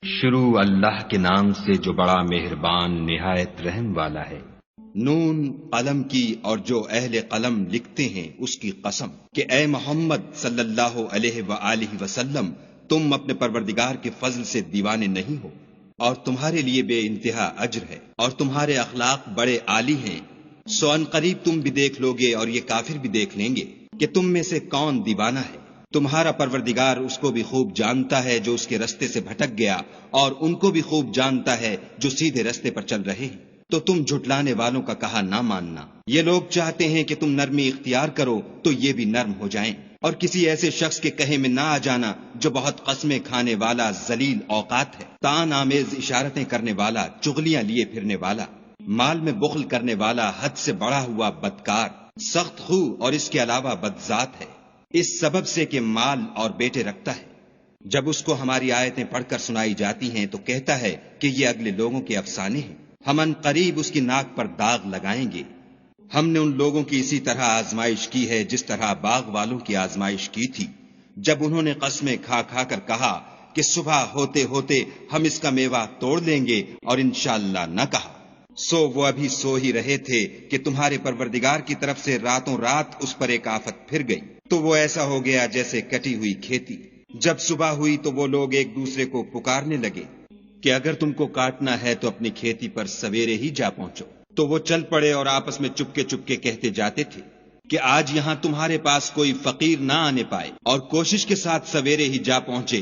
شروع اللہ کے نام سے جو بڑا مہربان نہایت رحم والا ہے۔ نون قلم کی اور جو اہل قلم لکھتے ہیں اس کی قسم کہ اے محمد صلی اللہ علیہ وآلہ وسلم تم اپنے پروردگار کے فضل سے دیوانے نہیں ہو، اور تمہارے لیے بے انتہا اجر ہے، اور تمہارے اخلاق بڑے عالی ہیں۔ سو ان قریب تم بھی دیکھ لوگے اور یہ کافر بھی دیکھ لیں گے کہ تم میں سے کون دیوانہ ہے۔ تمہارا پروردگار اس کو بھی خوب جانتا ہے جو اس کے رستے سے بھٹک گیا، اور ان کو بھی خوب جانتا ہے جو سیدھے رستے پر چل رہے ہیں۔ تو تم جھٹلانے والوں کا کہا نہ ماننا۔ یہ لوگ چاہتے ہیں کہ تم نرمی اختیار کرو تو یہ بھی نرم ہو جائیں، اور کسی ایسے شخص کے کہے میں نہ آ جانا جو بہت قسمیں کھانے والا ذلیل اوقات ہے، طعن آمیز اشارتیں کرنے والا، چغلیاں لیے پھرنے والا، مال میں بخل کرنے والا، حد سے بڑا ہوا بدکار، سخت خو اور اس کے علاوہ بدذات ہے، اس سبب سے کہ مال اور بیٹے رکھتا ہے۔ جب اس کو ہماری آیتیں پڑھ کر سنائی جاتی ہیں تو کہتا ہے کہ یہ اگلے لوگوں کے افسانے ہیں، ہم ان قریب اس کی ناک پر داغ لگائیں گے۔ ہم نے ان لوگوں کی اسی طرح آزمائش کی ہے جس طرح باغ والوں کی آزمائش کی تھی، جب انہوں نے قسمیں کھا کھا کر کہا کہ صبح ہوتے ہوتے ہم اس کا میوہ توڑ لیں گے، اور انشاءاللہ نہ کہا۔ سو وہ ابھی سو ہی رہے تھے کہ تمہارے پروردگار کی طرف سے راتوں رات اس پر ایک آفت پھر گئی، تو وہ ایسا ہو گیا جیسے کٹی ہوئی کھیتی۔ جب صبح ہوئی تو وہ لوگ ایک دوسرے کو پکارنے لگے کہ اگر تم کو کاٹنا ہے تو اپنی کھیتی پر سویرے ہی جا پہنچو۔ تو وہ چل پڑے اور آپس میں چپکے چپکے کہتے جاتے تھے کہ آج یہاں تمہارے پاس کوئی فقیر نہ آنے پائے، اور کوشش کے ساتھ سویرے ہی جا پہنچے،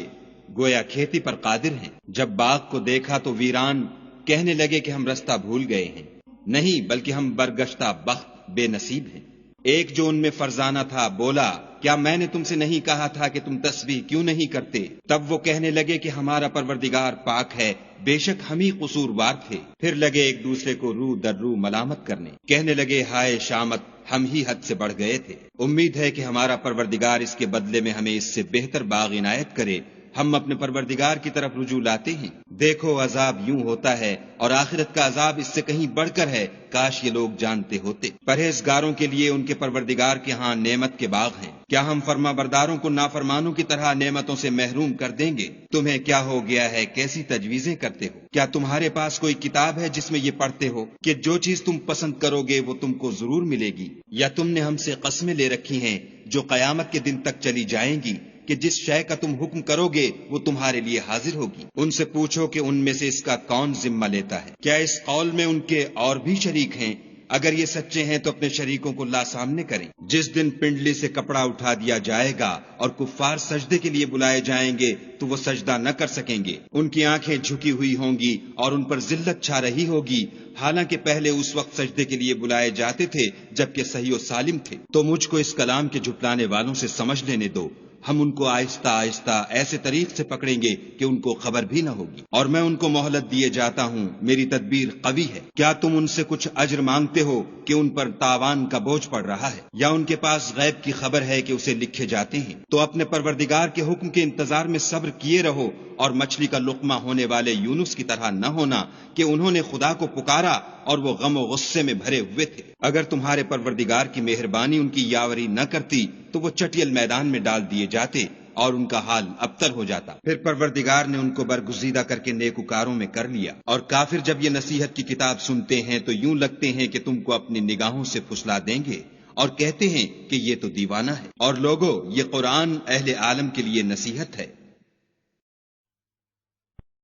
گویا کھیتی پر قادر ہیں۔ جب باغ کو دیکھا تو ویران کہنے لگے کہ ہم رستہ بھول گئے ہیں، نہیں بلکہ ہم برگشتہ بخت بے نصیب ہیں۔ ایک جو ان میں فرزانہ تھا بولا، کیا میں نے تم سے نہیں کہا تھا کہ تم تسبیح کیوں نہیں کرتے؟ تب وہ کہنے لگے کہ ہمارا پروردگار پاک ہے، بے شک ہم ہی قصوروار تھے۔ پھر لگے ایک دوسرے کو رو در رو ملامت کرنے، کہنے لگے ہائے شامت، ہم ہی حد سے بڑھ گئے تھے۔ امید ہے کہ ہمارا پروردگار اس کے بدلے میں ہمیں اس سے بہتر باغ عنایت کرے۔ ہم اپنے پروردگار کی طرف رجوع لاتے ہیں۔ دیکھو عذاب یوں ہوتا ہے، اور آخرت کا عذاب اس سے کہیں بڑھ کر ہے، کاش یہ لوگ جانتے ہوتے۔ پرہیزگاروں کے لیے ان کے پروردگار کے ہاں نعمت کے باغ ہیں۔ کیا ہم فرما برداروں کو نافرمانوں کی طرح نعمتوں سے محروم کر دیں گے؟ تمہیں کیا ہو گیا ہے، کیسی تجویزیں کرتے ہو؟ کیا تمہارے پاس کوئی کتاب ہے جس میں یہ پڑھتے ہو کہ جو چیز تم پسند کرو گے وہ تم کو ضرور ملے گی؟ یا تم نے ہم سے قسمیں لے رکھی ہیں جو قیامت کے دن تک چلی جائیں گی کہ جس شے کا تم حکم کرو گے وہ تمہارے لیے حاضر ہوگی؟ ان سے پوچھو کہ ان میں سے اس کا کون ذمہ لیتا ہے؟ کیا اس قول میں ان کے اور بھی شریک ہیں؟ اگر یہ سچے ہیں تو اپنے شریکوں کو لا سامنے کریں۔ جس دن پنڈلی سے کپڑا اٹھا دیا جائے گا اور کفار سجدے کے لیے بلائے جائیں گے تو وہ سجدہ نہ کر سکیں گے، ان کی آنکھیں جھکی ہوئی ہوں گی اور ان پر ذلت چھا رہی ہوگی، حالانکہ پہلے اس وقت سجدے کے لیے بلائے جاتے تھے جبکہ صحیح و سالم تھے۔ تو مجھ کو اس کلام کے جھٹلانے والوں سے سمجھ لینے دو، ہم ان کو آہستہ آہستہ ایسے طریق سے پکڑیں گے کہ ان کو خبر بھی نہ ہوگی، اور میں ان کو مہلت دیے جاتا ہوں، میری تدبیر قوی ہے۔ کیا تم ان سے کچھ اجر مانگتے ہو کہ ان پر تاوان کا بوجھ پڑ رہا ہے، یا ان کے پاس غیب کی خبر ہے کہ اسے لکھے جاتے ہیں؟ تو اپنے پروردگار کے حکم کے انتظار میں صبر کیے رہو، اور مچھلی کا لقمہ ہونے والے یونس کی طرح نہ ہونا کہ انہوں نے خدا کو پکارا اور وہ غم و غصے میں بھرے ہوئے تھے۔ اگر تمہارے پروردگار کی مہربانی ان کی یاوری نہ کرتی تو وہ چٹیل میدان میں ڈال دیے جاتے اور ان کا حال ابتر ہو جاتا۔ پھر پروردگار نے ان کو برگزیدہ کر کے نیکوکاروں میں کر لیا، اور کافر جب یہ نصیحت کی کتاب سنتے ہیں تو یوں لگتے ہیں کہ تم کو اپنی نگاہوں سے پھسلا دیں گے، اور کہتے ہیں کہ یہ تو دیوانہ ہے۔ اور لوگو، یہ قرآن اہل عالم کے لیے نصیحت ہے،